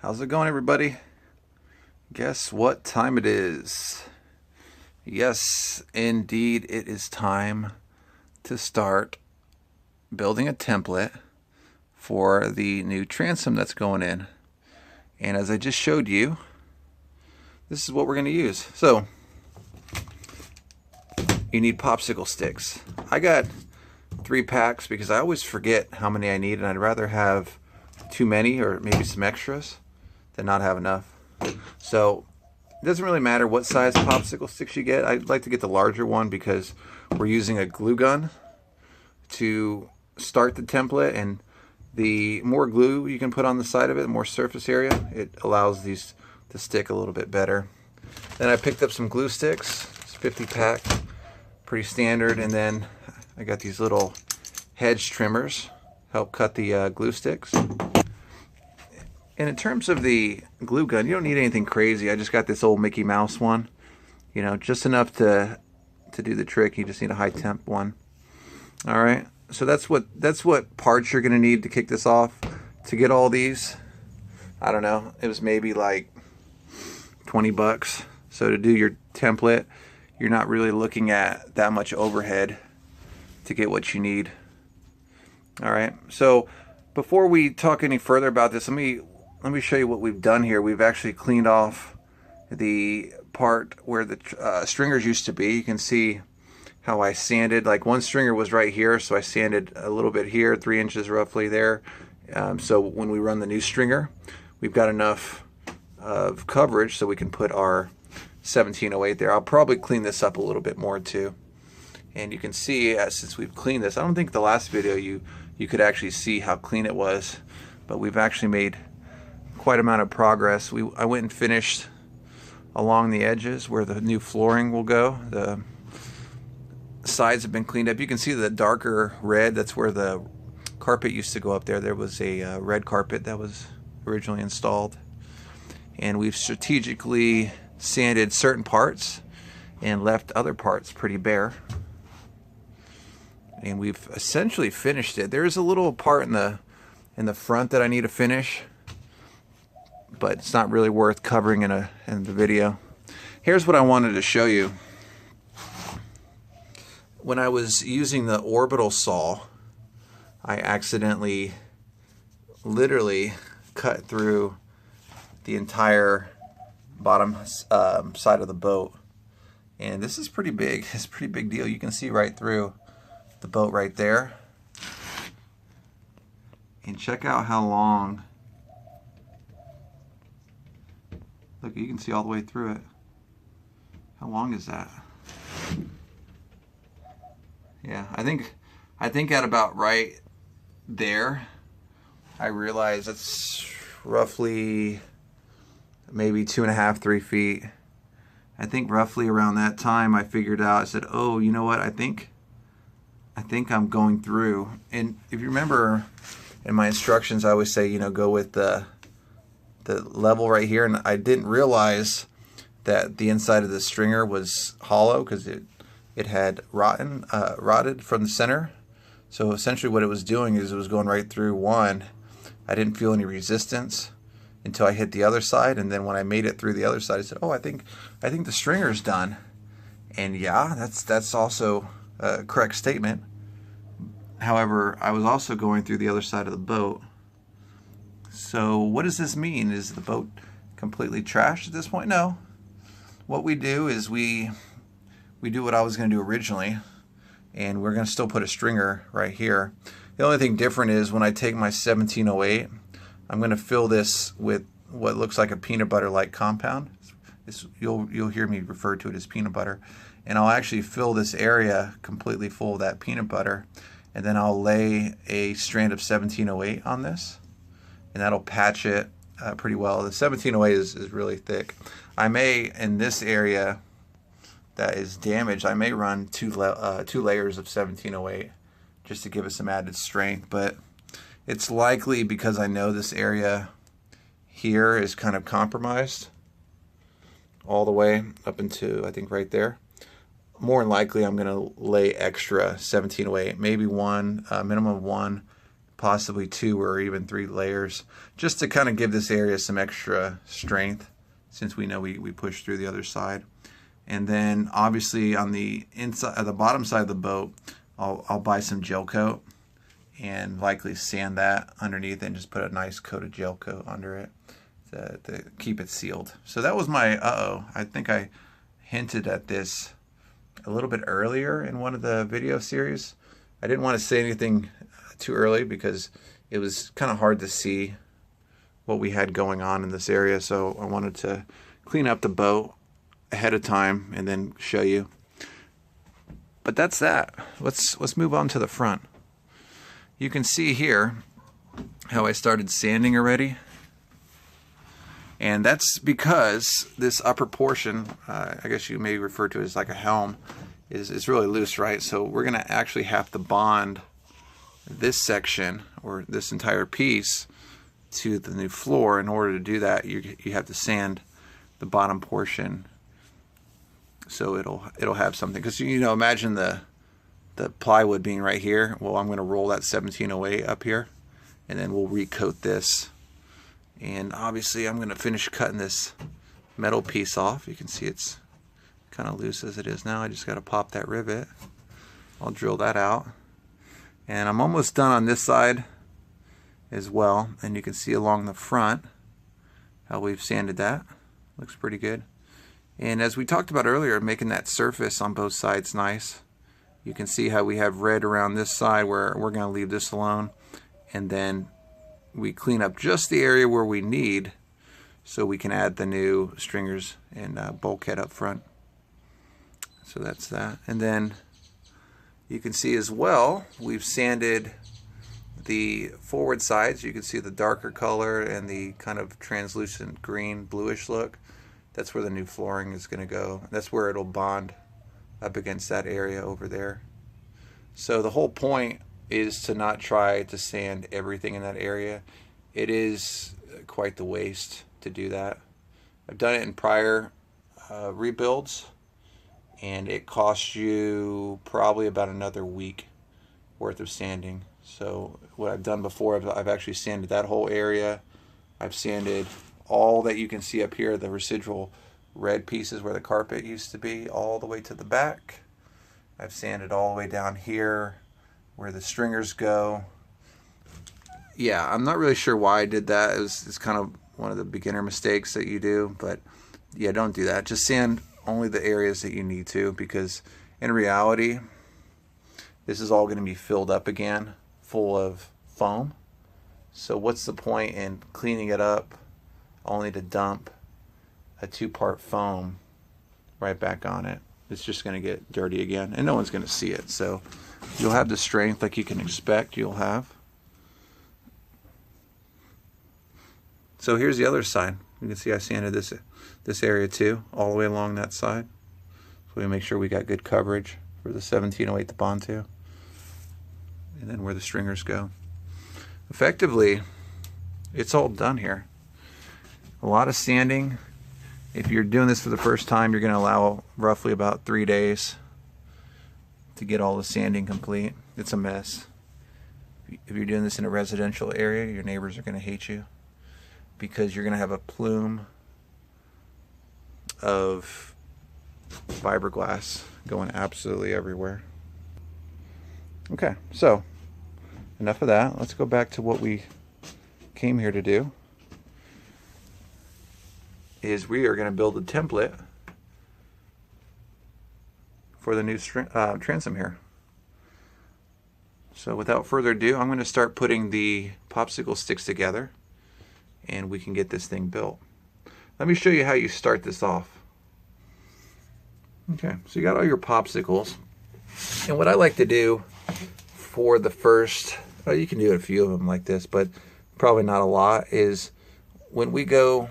How's it going, everybody? Guess what time it is? Yes, indeed, it is time to start building a template for the new transom that's going in. And as I just showed you, this is what we're going to use. So, you need popsicle sticks. I got 3 packs because I always forget how many I need, and I'd rather have too many or maybe some extras than not have enough. So it doesn't really matter what size popsicle sticks you get. I'd like to get the larger one because we're using a glue gun to start the template, and the more glue you can put on the side of it, the more surface area, it allows these to stick a little bit better. Then I picked up some glue sticks. It's 50 pack, pretty standard, and then I got these little hedge trimmers, help cut the glue sticks. And in terms of the glue gun, you don't need anything crazy. I just got this old Mickey Mouse one, you know, just enough to do the trick. You just need a high temp one. All right, so that's what parts you're gonna need to kick this off. To get all these, I don't know, it was maybe like 20 bucks. So to do your template, you're not really looking at that much overhead to get what you need. All right, so before we talk any further about this, let me show you what we've done here. We've actually cleaned off the part where the stringers used to be. You can see how I sanded, like one stringer was right here, so I sanded a little bit here, 3 inches roughly there. So when we run the new stringer, we've got enough of coverage so we can put our 1708 there. I'll probably clean this up a little bit more too. And you can see, since we've cleaned this, I don't think the last video you could actually see how clean it was, but we've actually made quite amount of progress. I went and finished along the edges where the new flooring will go. The sides have been cleaned up. You can see the darker red, that's where the carpet used to go up there. There was a red carpet that was originally installed. And we've strategically sanded certain parts and left other parts pretty bare. And we've essentially finished it. There is a little part in the front that I need to finish, but it's not really worth covering in the video. Here's what I wanted to show you. When I was using the orbital saw, I accidentally literally cut through the entire bottom side of the boat. And this is pretty big. It's a pretty big deal. You can see right through the boat right there. And check out how long. Look, you can see all the way through it. How long is that? Yeah, I think at about right there, I realized that's roughly maybe 2.5, 3 feet. I think roughly around that time I figured out, I said, oh, you know what, I think I'm going through. And if you remember in my instructions, I always say, you know, go with the level right here, and I didn't realize that the inside of the stringer was hollow because it had rotted from the center. So essentially what it was doing is it was going right through one. I didn't feel any resistance until I hit the other side, and then when I made it through the other side, I said, oh, I think the stringer's done. And yeah, that's also a correct statement. However, I was also going through the other side of the boat. So what does this mean? Is the boat completely trashed at this point? No. What we do is we do what I was going to do originally, and we're going to still put a stringer right here. The only thing different is when I take my 1708, I'm going to fill this with what looks like a peanut butter-like compound. You'll hear me refer to it as peanut butter. And I'll actually fill this area completely full of that peanut butter, and then I'll lay a strand of 1708 on this, and that'll patch it pretty well. The 1708 is really thick. I may, in this area that is damaged, I may run two layers of 1708 just to give it some added strength, but it's likely, because I know this area here is kind of compromised all the way up into, I think, right there. More than likely I'm going to lay extra 1708, maybe one, minimum of one possibly 2 or even 3 layers, just to kind of give this area some extra strength, since we know we push through the other side. And then obviously on the inside, the bottom side of the boat, I'll buy some gel coat and likely sand that underneath and just put a nice coat of gel coat under it to keep it sealed. So that was my I think I hinted at this a little bit earlier in one of the video series. I didn't want to say anything too early because it was kind of hard to see what we had going on in this area, so I wanted to clean up the boat ahead of time and then show you. But that's that. Let's move on to the front. You can see here how I started sanding already, and that's because this upper portion, I guess you may refer to it as like a helm, is really loose, right? So we're gonna actually have to bond this section or this entire piece to the new floor. In order to do that, you have to sand the bottom portion so it'll have something. Because imagine the plywood being right here. Well, I'm going to roll that 1708 up here, and then we'll recoat this. And obviously I'm going to finish cutting this metal piece off. You can see it's kind of loose as it is now. I just got to pop that rivet. I'll drill that out, and I'm almost done on this side as well. And you can see along the front how we've sanded that. Looks pretty good. And as we talked about earlier, making that surface on both sides nice. You can see how we have red around this side where we're going to leave this alone, and then we clean up just the area where we need so we can add the new stringers and bulkhead up front. So that's that. And then you can see as well, we've sanded the forward sides. You can see the darker color and the kind of translucent green bluish look. That's where the new flooring is going to go. That's where it'll bond up against that area over there. So the whole point is to not try to sand everything in that area. It is quite the waste to do that. I've done it in prior rebuilds, and it costs you probably about another week worth of sanding. So what I've done before, I've actually sanded that whole area. I've sanded all that you can see up here, the residual red pieces where the carpet used to be, all the way to the back. I've sanded all the way down here where the stringers go. Yeah, I'm not really sure why I did that. It's kind of one of the beginner mistakes that you do, but yeah, don't do that. Just sand only the areas that you need to, because in reality, this is all going to be filled up again, full of foam. So what's the point in cleaning it up only to dump a 2-part foam right back on it? It's just going to get dirty again, and no one's going to see it. So you'll have the strength like you can expect you'll have. So here's the other side. You can see I sanded this area too, all the way along that side. So we make sure we got good coverage for the 1708 to bond to, and then where the stringers go. Effectively, it's all done here. A lot of sanding. If you're doing this for the first time, you're going to allow roughly about 3 days to get all the sanding complete. It's a mess. If you're doing this in a residential area, your neighbors are going to hate you, because you're going to have a plume of fiberglass going absolutely everywhere. Okay, so enough of that. Let's go back to what we came here to do. Is we are going to build a template for the new transom here. So without further ado, I'm going to start putting the popsicle sticks together, and we can get this thing built. Let me show you how you start this off. Okay, so you got all your popsicles, and what I like to do for the first, well, you can do a few of them like this, but probably not a lot, is when we go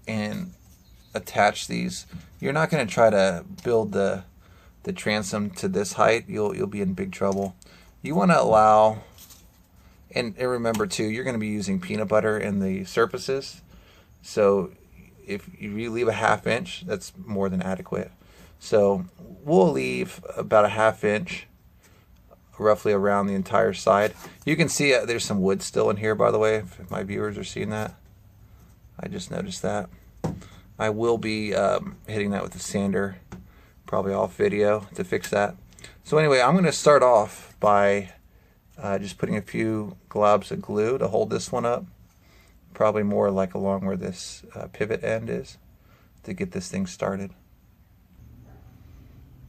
and attach these, you're not going to try to build the transom to this height. You'll be in big trouble. You want to allow, and remember too, you're going to be using peanut butter in the surfaces, so if you leave a 1/2 inch, that's more than adequate. So we'll leave about a 1/2 inch roughly around the entire side. You can see there's some wood still in here, by the way, if my viewers are seeing that. I just noticed that. I will be hitting that with a sander, probably off video, to fix that. So anyway, I'm going to start off by just putting a few globs of glue to hold this one up. Probably more like along where this pivot end is, to get this thing started.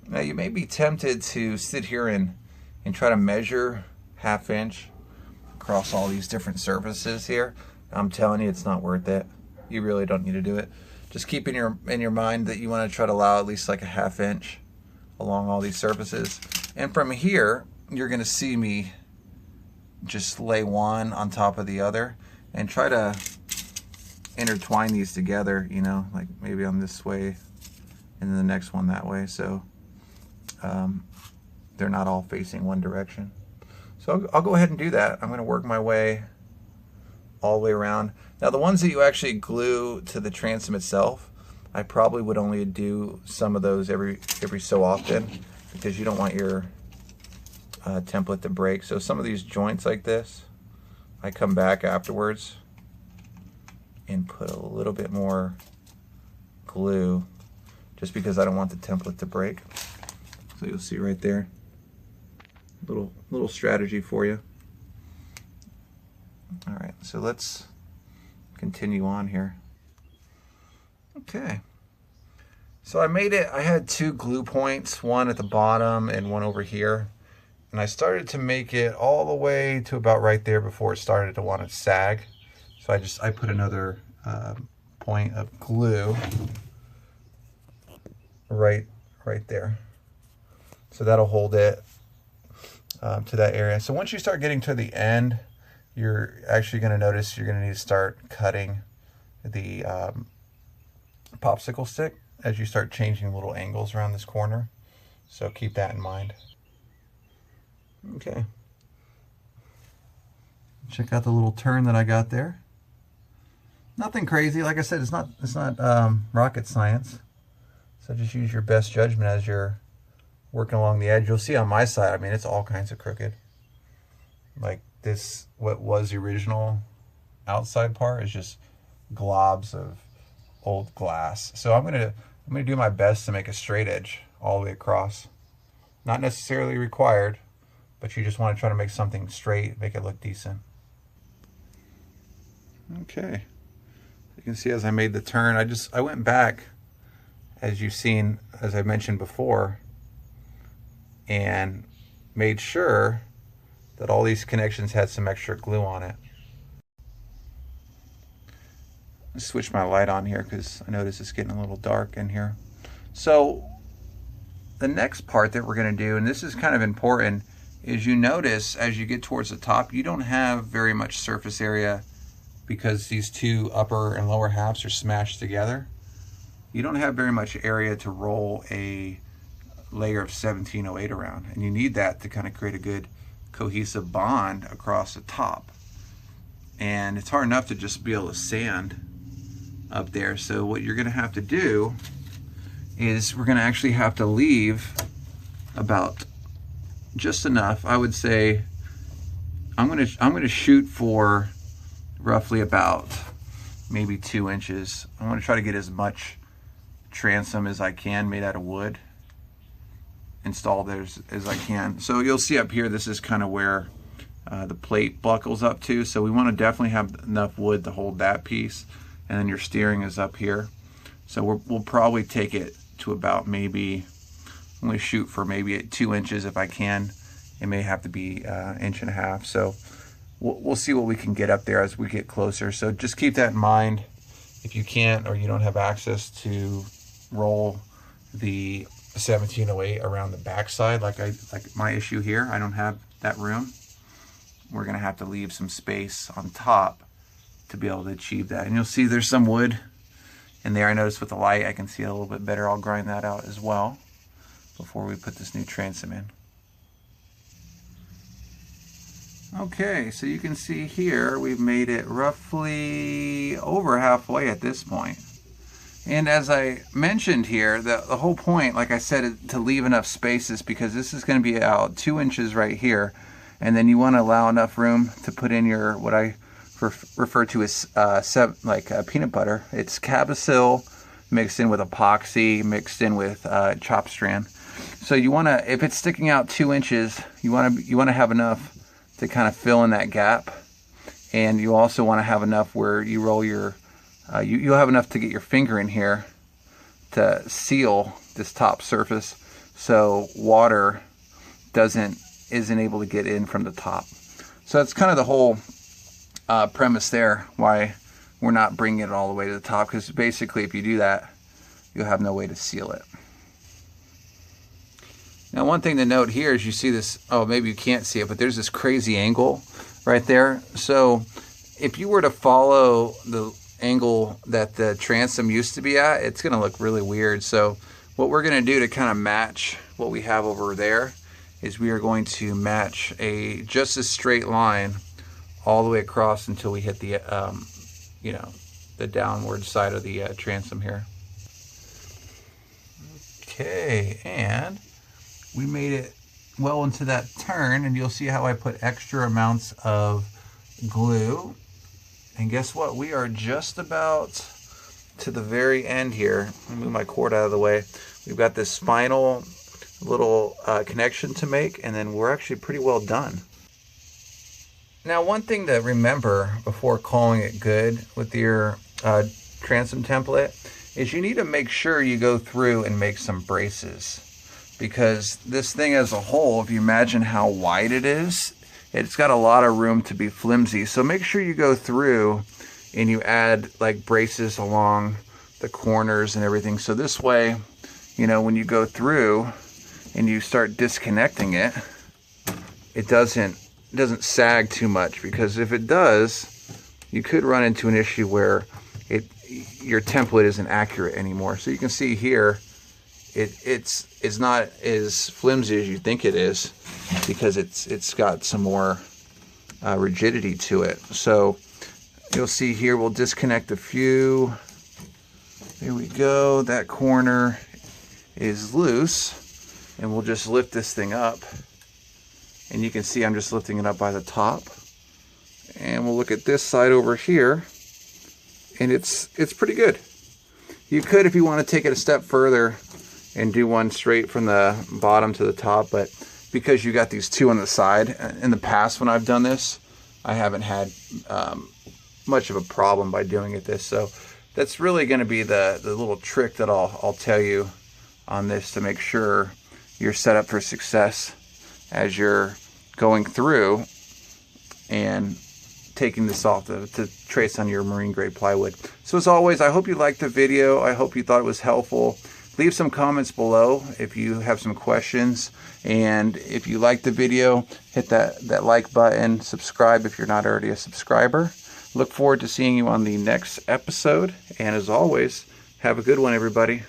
Now you may be tempted to sit here and try to measure 1/2 inch across all these different surfaces here. I'm telling you, it's not worth it. You really don't need to do it. Just keep in your mind that you want to try to allow at least like a 1/2 inch along all these surfaces. And from here, you're going to see me just lay one on top of the other and try to intertwine these together, you know, like maybe I'm this way and then the next one that way, so they're not all facing one direction. So I'll go ahead and do that. I'm going to work my way all the way around. Now the ones that you actually glue to the transom itself, I probably would only do some of those every so often, because you don't want your template to break. So some of these joints like this, I come back afterwards and put a little bit more glue, just because I don't want the template to break. So you'll see right there, little strategy for you. All right, so let's continue on here. Okay, so I made it. I had 2 glue points, one at the bottom and one over here, and I started to make it all the way to about right there before it started to want to sag. So I put another point of glue right there, so that'll hold it to that area. So once you start getting to the end, you're actually going to notice you're going to need to start cutting the popsicle stick as you start changing little angles around this corner. So keep that in mind. Okay. Check out the little turn that I got there. Nothing crazy. Like I said, it's not rocket science. So just use your best judgment as you're working along the edge. You'll see on my side, I mean, it's all kinds of crooked. Like this, what was the original outside part is just globs of old glass. So I'm gonna do my best to make a straight edge all the way across. Not necessarily required, but you just want to try to make something straight, make it look decent. Okay, you can see as I made the turn, I went back, as you've seen, as I mentioned before, and made sure that all these connections had some extra glue on it. Let's switch my light on here because I notice it's getting a little dark in here. So the next part that we're going to do, and this is kind of important, is you notice as you get towards the top, you don't have very much surface area because these 2 upper and lower halves are smashed together. You don't have very much area to roll a layer of 1708 around, and you need that to kind of create a good cohesive bond across the top. And it's hard enough to just be able to sand up there. So what you're going to have to do is we're going to actually have to leave about just enough. I would say I'm going to shoot for roughly about maybe 2 inches. I'm going to try to get as much transom as I can made out of wood installed as I can. So you'll see up here, this is kind of where the plate buckles up to. So we want to definitely have enough wood to hold that piece, and then your steering is up here. So we'll probably take it to about maybe, I'm going to shoot for maybe at 2 inches if I can. It may have to be 1.5 inches. So we'll see what we can get up there as we get closer. So just keep that in mind. If you can't or you don't have access to roll the 1708 around the backside, like my issue here, I don't have that room. We're gonna have to leave some space on top to be able to achieve that. And you'll see there's some wood in there. I noticed with the light I can see it a little bit better. I'll grind that out as well before we put this new transom in. Okay, so you can see here we've made it roughly over halfway at this point. And as I mentioned here, the whole point, like I said, is to leave enough spaces, because this is going to be out 2 inches right here. And then you want to allow enough room to put in your, what I refer to as peanut butter. It's Cabosil mixed in with epoxy, mixed in with chop strand. So you want to, if it's sticking out 2 inches, you want to have enough to kind of fill in that gap. And you also want to have enough where you roll your, you'll have enough to get your finger in here to seal this top surface so water isn't able to get in from the top. So that's kind of the whole premise there, why we're not bringing it all the way to the top, because basically if you do that, you'll have no way to seal it. Now, one thing to note here is you see this, oh, maybe you can't see it, but there's this crazy angle right there. So if you were to follow the angle that the transom used to be at, it's going to look really weird. So what we're going to do to kind of match what we have over there is we are going to match just a straight line all the way across until we hit the the downward side of the transom here. Okay, and we made it well into that turn, and you'll see how I put extra amounts of glue. And guess what? We are just about to the very end here. Let me move my cord out of the way. We've got this final little connection to make, and then we're actually pretty well done. Now, one thing to remember before calling it good with your transom template is you need to make sure you go through and make some braces, because this thing as a whole, if you imagine how wide it is, it's got a lot of room to be flimsy. So make sure you go through and you add like braces along the corners and everything. So this way, when you go through and you start disconnecting it, it doesn't sag too much, because if it does, you could run into an issue where your template isn't accurate anymore. So you can see here, it's not as flimsy as you think it is, because it's got some more rigidity to it. So you'll see here, we'll disconnect a few. There we go. That corner is loose, and we'll just lift this thing up. And you can see I'm just lifting it up by the top. And we'll look at this side over here, and it's pretty good. You could, if you want to take it a step further and do one straight from the bottom to the top, but because you got these two on the side, in the past when I've done this, I haven't had much of a problem by doing it this. So that's really going to be the little trick that I'll tell you on this to make sure you're set up for success as you're going through and taking this off to trace on your marine grade plywood. So as always, I hope you liked the video. I hope you thought it was helpful. Leave some comments below if you have some questions, and if you like the video, hit that like button, subscribe if you're not already a subscriber. Look forward to seeing you on the next episode, and as always, have a good one, everybody.